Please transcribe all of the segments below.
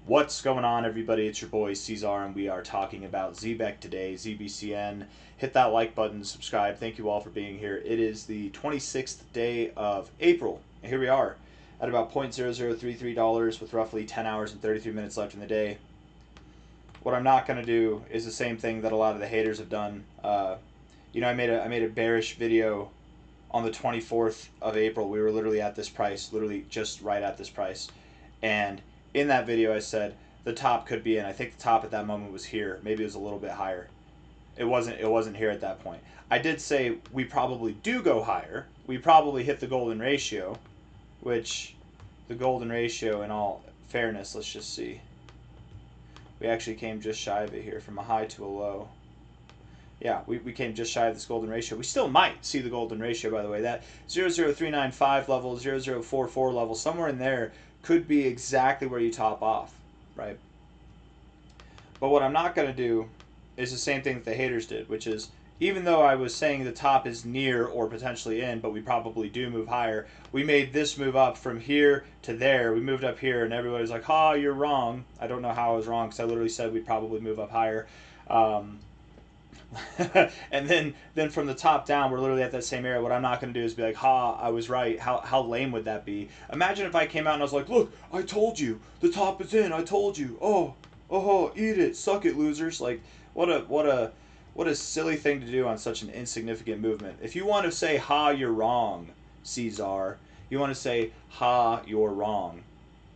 What's going on, everybody? It's your boy C-Zar, and we are talking about Zebec today, ZBCN. Hit that like button, subscribe. Thank you all for being here. It is the 26th day of April, and here we are at about $0.0033 with roughly 10 hours and 33 minutes left in the day. What I'm not going to do is the same thing that a lot of the haters have done. I made a bearish video on the 24th of April. We were literally at this price, literally just right at this price, and in that video I said the top could be in. I think the top at that moment was here. Maybe it was a little bit higher. It wasn't here at that point. I did say we probably do go higher. We probably hit the golden ratio, which the golden ratio, in all fairness, let's just see. We actually came just shy of it here, from a high to a low. Yeah, we came just shy of this golden ratio. We still might see the golden ratio, by the way. That 00395 level, 0044 level, somewhere in there could be exactly where you top off, right? But what I'm not going to do is the same thing that the haters did, which is, even though I was saying the top is near or potentially in, but we probably do move higher, we made this move up from here to there. We moved up here, and everybody's like, "Ha, you're wrong." I don't know how I was wrong, because I literally said we'd probably move up higher. And then from the top down, we're literally at that same area. What I'm not going to do is be like, "Ha, I was right." How lame would that be? Imagine if I came out and I was like, "Look, I told you, the top is in. I told you. Oh, eat it, suck it, losers." Like, what a silly thing to do on such an insignificant movement. If you want to say, "Ha, you're wrong," C-Zar, you want to say, "Ha, you're wrong,"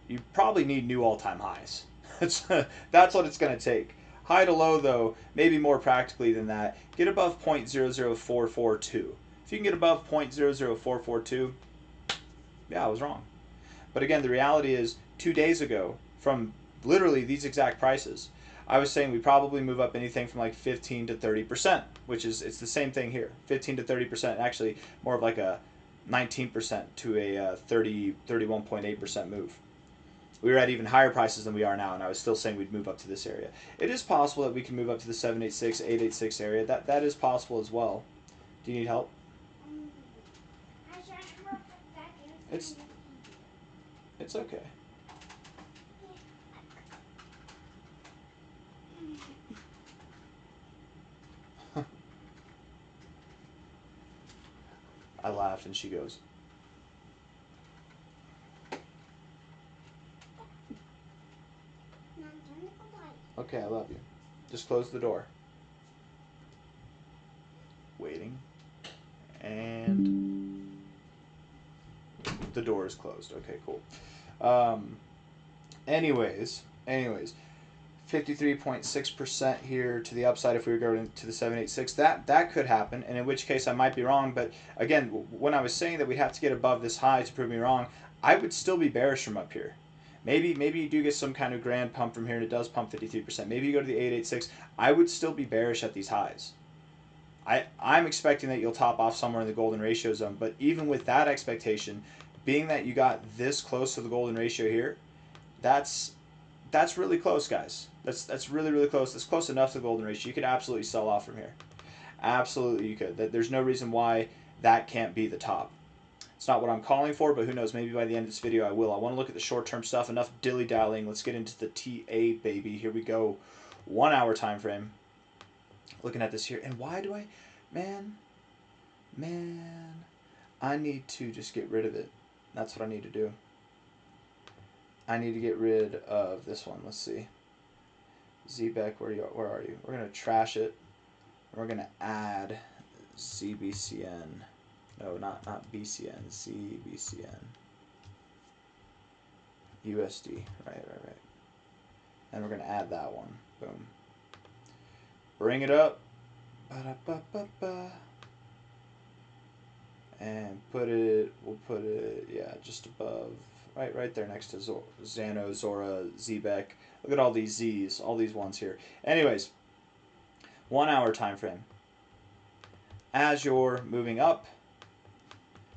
you probably need new all-time highs. That's what it's going to take. High to low, though, maybe more practically than that, get above 0.00442. If you can get above 0.00442, yeah, I was wrong. But again, the reality is, 2 days ago, from literally these exact prices, I was saying we probably move up anything from like 15 to 30%, which is, it's the same thing here. 15 to 30%, actually more of like a 19% to a 31.8% move. We were at even higher prices than we are now, and I was still saying we'd move up to this area. It is possible that we can move up to the 786, 886 area. That is possible as well. Do you need help? It's okay. I laugh, and she goes, "Okay, I love you. Just close the door." Waiting. And the door is closed. Okay, cool. Anyways, 53.6% here to the upside if we were going to the 786. That could happen, and in which case I might be wrong. But again, when I was saying that we'd have to get above this high to prove me wrong, I would still be bearish from up here. Maybe you do get some kind of grand pump from here, and it does pump 53%. Maybe you go to the 886. I would still be bearish at these highs. I'm expecting that you'll top off somewhere in the golden ratio zone, but even with that expectation, being that you got this close to the golden ratio here, that's really close, guys. That's really close. That's close enough to the golden ratio. You could absolutely sell off from here. Absolutely, you could. There's no reason why that can't be the top. It's not what I'm calling for, but who knows? Maybe by the end of this video I will. I want to look at the short-term stuff. Enough dilly-dallying. Let's get into the TA, baby. Here we go. 1 hour time frame. Looking at this here, and why do I, man, I need to just get rid of it. That's what I need to do. I need to get rid of this one. Let's see. Zebec, where are you? We're gonna trash it. We're gonna add ZBCN. No, not BCN. ZBCN. USD. Right. And we're gonna add that one. Boom. Bring it up. Ba-da-ba-ba-ba. And we'll put it, yeah, just above, right there next to Xano, Zora, Zebec. Look at all these Z's, all these ones here. Anyways, 1 hour time frame. As you're moving up,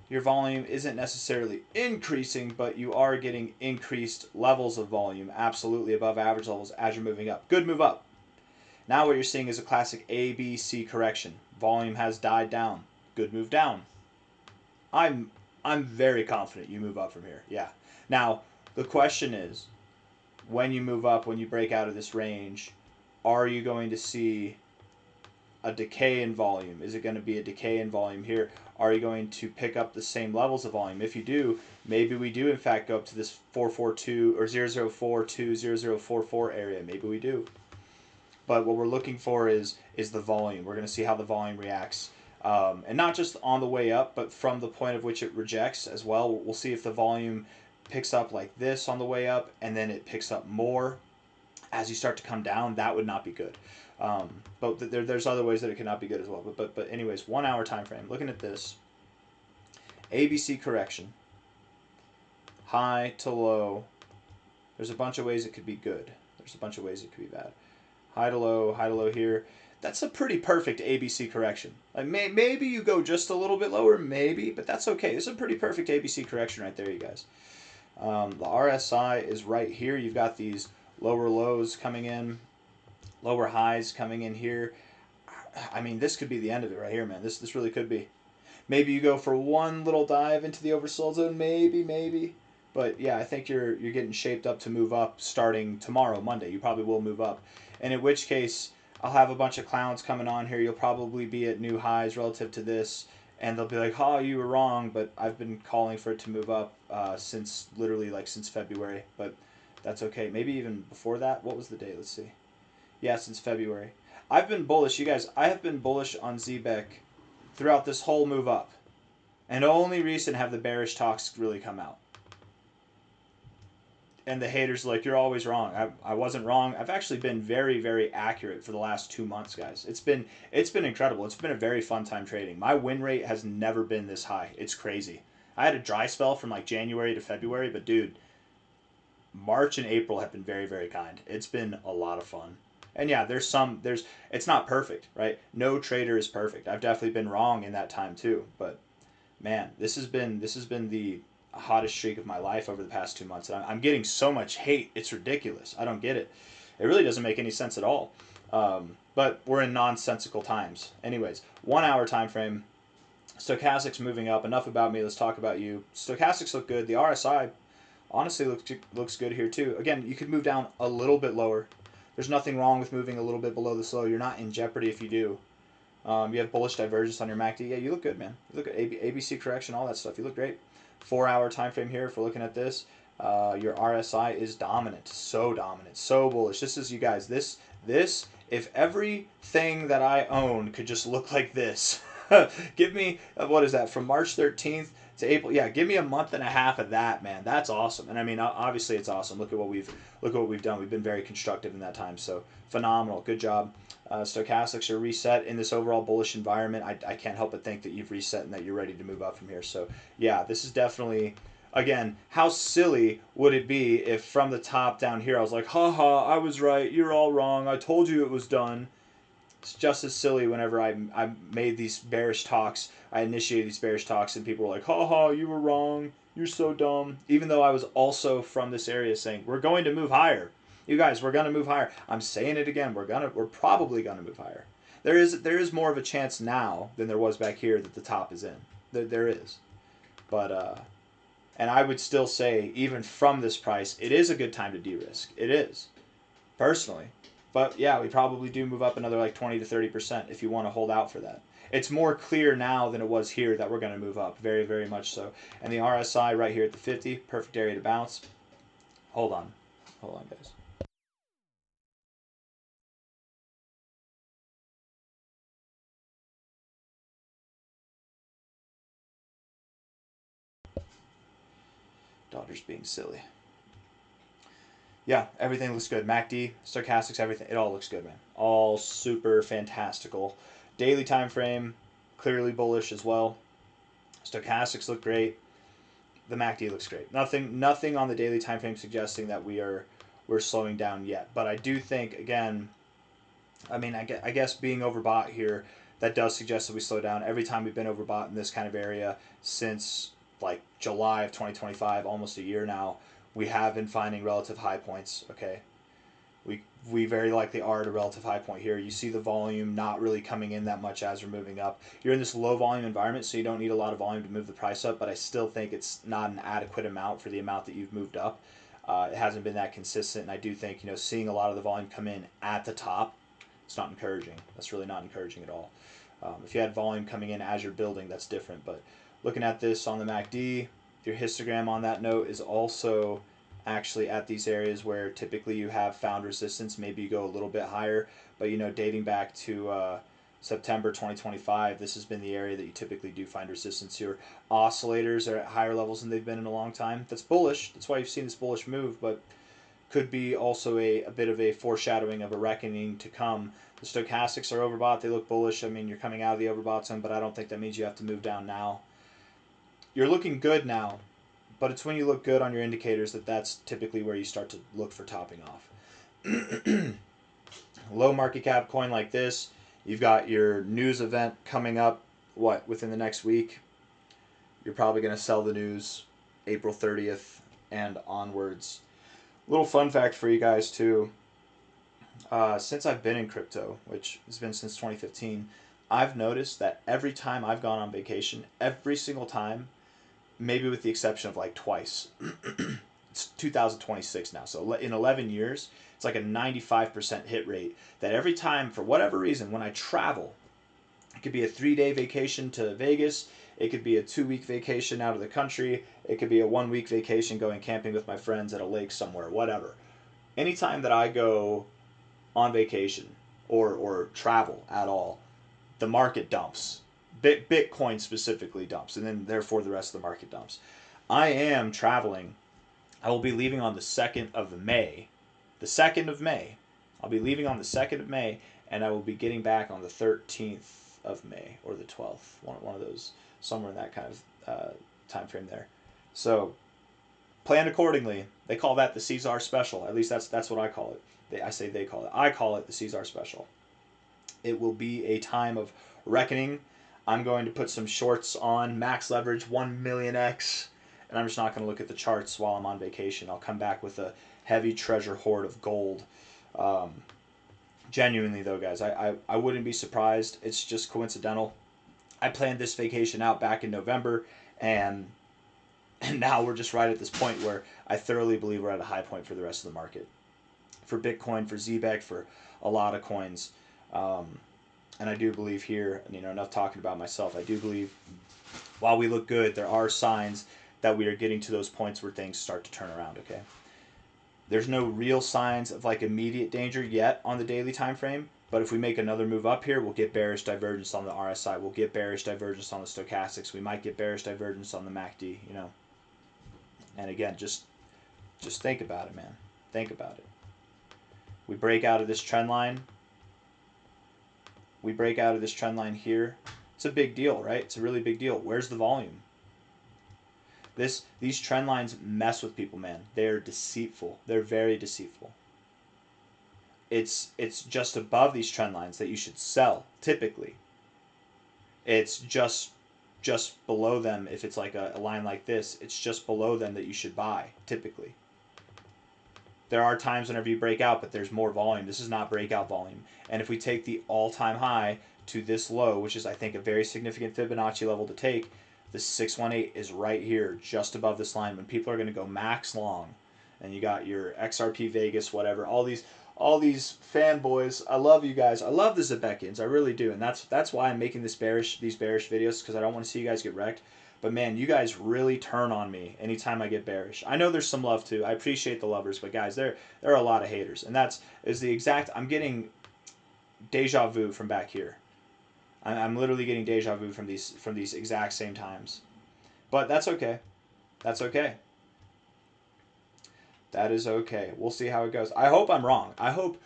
your volume isn't necessarily increasing, but you are getting increased levels of volume, absolutely above average levels as you're moving up. Good move up. Now what you're seeing is a classic ABC correction. Volume has died down. Good move down. I'm very confident you move up from here. Yeah. Now, the question is, when you move up, when you break out of this range, are you going to see a decay in volume? Is it going to be a decay in volume here? Are you going to pick up the same levels of volume? If you do, maybe we do in fact go up to this 442 or 0042, 0044 area. Maybe we do. But what we're looking for is the volume. We're going to see how the volume reacts. And not just on the way up, but from the point of which it rejects as well. We'll see if the volume picks up like this on the way up, and then it picks up more as you start to come down. That would not be good. But there's other ways that it cannot be good as well. But anyways, 1 hour time frame. Looking at this, ABC correction, high to low. There's a bunch of ways it could be good. There's a bunch of ways it could be bad. High to low here. That's a pretty perfect ABC correction. Like maybe you go just a little bit lower, maybe, but that's okay. This is a pretty perfect ABC correction right there, you guys. The RSI is right here. You've got these lower lows coming in, lower highs coming in here. I mean, this could be the end of it right here, man. This really could be. Maybe you go for one little dive into the oversold zone, maybe. But yeah, I think you're getting shaped up to move up starting tomorrow, Monday. You probably will move up. And in which case, I'll have a bunch of clowns coming on here. You'll probably be at new highs relative to this. And they'll be like, oh, you were wrong. But I've been calling for it to move up since February. But that's okay. Maybe even before that. What was the date? Let's see. Yeah, since February. I've been bullish. You guys, I have been bullish on Zebec throughout this whole move up. And only recent have the bearish talks really come out. And the haters are like, you're always wrong. I wasn't wrong. I've actually been very, very accurate for the last 2 months, guys. It's been incredible. It's been a very fun time trading. My win rate has never been this high. It's crazy. I had a dry spell from like January to February, but dude, March and April have been very, very kind. It's been a lot of fun. And yeah, it's not perfect, right? No trader is perfect. I've definitely been wrong in that time too. But man, this has been the hottest streak of my life over the past 2 months. And I'm getting so much hate. It's ridiculous. I don't get it. It really doesn't make any sense at all. But we're in nonsensical times. Anyways, 1 hour time frame. Stochastics moving up. Enough about me. Let's talk about you. Stochastics look good. The RSI honestly looks good here too. Again, you could move down a little bit lower. There's nothing wrong with moving a little bit below this low. You're not in jeopardy if you do. You have bullish divergence on your MACD. Yeah, you look good, man. You look at ABC correction, all that stuff. You look great. 4 hour time frame here. If we're looking at this, your RSI is dominant, so bullish. This is, you guys. This if everything that I own could just look like this. Give me what is that from March 13th to April? Yeah, give me a month and a half of that, man. That's awesome. And I mean, obviously, it's awesome. Look at what we've done. We've been very constructive in that time. So phenomenal. Good job. Stochastics are reset in this overall bullish environment. I can't help but think that you've reset and that you're ready to move up from here. So yeah, this is definitely, again, how silly would it be if from the top down here I was like, haha, I was right, you're all wrong, I told you it was done. It's just as silly whenever I made these bearish talks, I initiated these bearish talks and people were like, haha, you were wrong, you're so dumb. Even though I was also from this area saying, we're going to move higher. You guys, we're going to move higher. I'm saying it again. We're probably going to move higher. There is more of a chance now than there was back here that the top is in. There is. But and I would still say, even from this price, it is a good time to de-risk. It is, personally. But yeah, we probably do move up another like 20 to 30% if you want to hold out for that. It's more clear now than it was here that we're going to move up. Very, very much so. And the RSI right here at the 50, perfect area to bounce. Hold on, guys. Daughter's being silly. Yeah, everything looks good. MACD, stochastics, everything. It all looks good, man. All super fantastical. Daily time frame, clearly bullish as well. Stochastics look great. The MACD looks great. Nothing on the daily time frame suggesting that we're slowing down yet. But I do think, again, I mean, I guess being overbought here, that does suggest that we slow down. Every time we've been overbought in this kind of area since like July of 2025, almost a year now, we have been finding relative high points. Okay, we very likely are at a relative high point here. You see the volume not really coming in that much as we're moving up. You're in this low volume environment, so you don't need a lot of volume to move the price up, but I still think it's not an adequate amount for the amount that you've moved up. It hasn't been that consistent, and I do think, seeing a lot of the volume come in at the top, it's not encouraging. That's really not encouraging at all. If you had volume coming in as you're building, that's different. But looking at this on the MACD, your histogram on that note is also actually at these areas where typically you have found resistance. Maybe you go a little bit higher, but dating back to September 2025, this has been the area that you typically do find resistance. Your oscillators are at higher levels than they've been in a long time. That's bullish. That's why you've seen this bullish move, but could be also a bit of a foreshadowing of a reckoning to come. The stochastics are overbought. They look bullish. I mean, you're coming out of the overbought zone, but I don't think that means you have to move down now. You're looking good now, but it's when you look good on your indicators that's typically where you start to look for topping off. Low market cap coin like this, you've got your news event coming up, within the next week. You're probably going to sell the news April 30th and onwards. Little fun fact for you guys too. Since I've been in crypto, which has been since 2015, I've noticed that every time I've gone on vacation, every single time, maybe with the exception of like twice, it's 2026 now, so in 11 years, it's like a 95% hit rate, that every time, for whatever reason, when I travel, it could be a 3-day vacation to Vegas, it could be a 2-week vacation out of the country, it could be a 1-week vacation going camping with my friends at a lake somewhere, whatever. Anytime that I go on vacation or travel at all, the market dumps. Bitcoin specifically dumps, and then therefore the rest of the market dumps. I am traveling. I will be leaving on the 2nd of May. The 2nd of May. I'll be leaving on the 2nd of May, and I will be getting back on the 13th of May, or the 12th. One of those, somewhere in that kind of time frame there. So, plan accordingly. They call that the C-Zar special. At least that's what I call it. I say they call it. I call it the C-Zar special. It will be a time of reckoning. I'm going to put some shorts on, max leverage 1 million X, and I'm just not going to look at the charts while I'm on vacation. I'll come back with a heavy treasure hoard of gold. Genuinely though, guys, I wouldn't be surprised. It's just coincidental. I planned this vacation out back in November, and now we're just right at this point where I thoroughly believe we're at a high point for the rest of the market. For Bitcoin, for Zebec, for a lot of coins. And I do believe here, enough talking about myself, I do believe while we look good, there are signs that we are getting to those points where things start to turn around, okay? There's no real signs of like immediate danger yet on the daily time frame, but if we make another move up here, we'll get bearish divergence on the RSI, we'll get bearish divergence on the stochastics, we might get bearish divergence on the MACD, And again, just think about it, man. Think about it. We break out of this trend line. We break out of this trend line here. It's a big deal, right? It's a really big deal. Where's the volume? These trend lines mess with people, man. They're deceitful. They're very deceitful. It's just above these trend lines that you should sell, typically. It's just below them. If it's like a line like this, it's just below them that you should buy, typically. There are times whenever you break out, but there's more volume. This is not breakout volume. And if we take the all-time high to this low, which is, I think, a very significant Fibonacci level to take, the 618 is right here, just above this line. When people are going to go max long, and you got your XRP Vegas, whatever, all these fanboys. I love you guys. I love the Zebecians. I really do. And that's why I'm making these bearish videos, because I don't want to see you guys get wrecked. But man, you guys really turn on me anytime I get bearish. I know there's some love too. I appreciate the lovers, but guys, there are a lot of haters, and I'm getting deja vu from back here. I'm literally getting deja vu from these exact same times. But that's okay. That's okay. That is okay. We'll see how it goes. I hope I'm wrong. I hope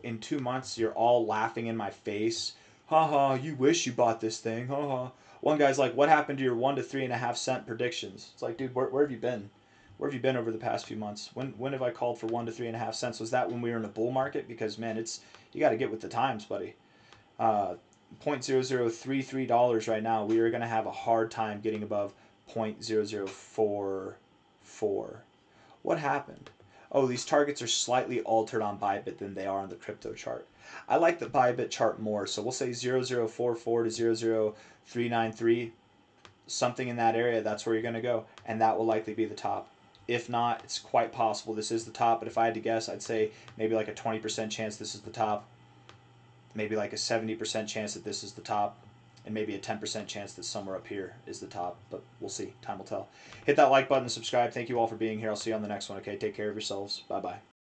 in 2 months you're all laughing in my face. Haha, you wish you bought this thing. Haha. One guy's like, what happened to your 1 to 3.5 cent predictions? It's like, dude, where have you been? Where have you been over the past few months? When have I called for 1 to 3.5 cents? Was that when we were in a bull market? Because man, you got to get with the times, buddy. $0.0033 right now. We are going to have a hard time getting above 0.0044. What happened? Oh, these targets are slightly altered on Bybit than they are on the crypto chart. I like the Bybit chart more, so we'll say 0.0044 to 0.0393, something in that area. That's where you're going to go, and that will likely be the top. If not, it's quite possible this is the top, but if I had to guess, I'd say maybe like a 20% chance this is the top, maybe like a 70% chance that this is the top, and maybe a 10% chance that somewhere up here is the top, but we'll see. Time will tell. Hit that like button and subscribe. Thank you all for being here. I'll see you on the next one, okay? Take care of yourselves. Bye-bye.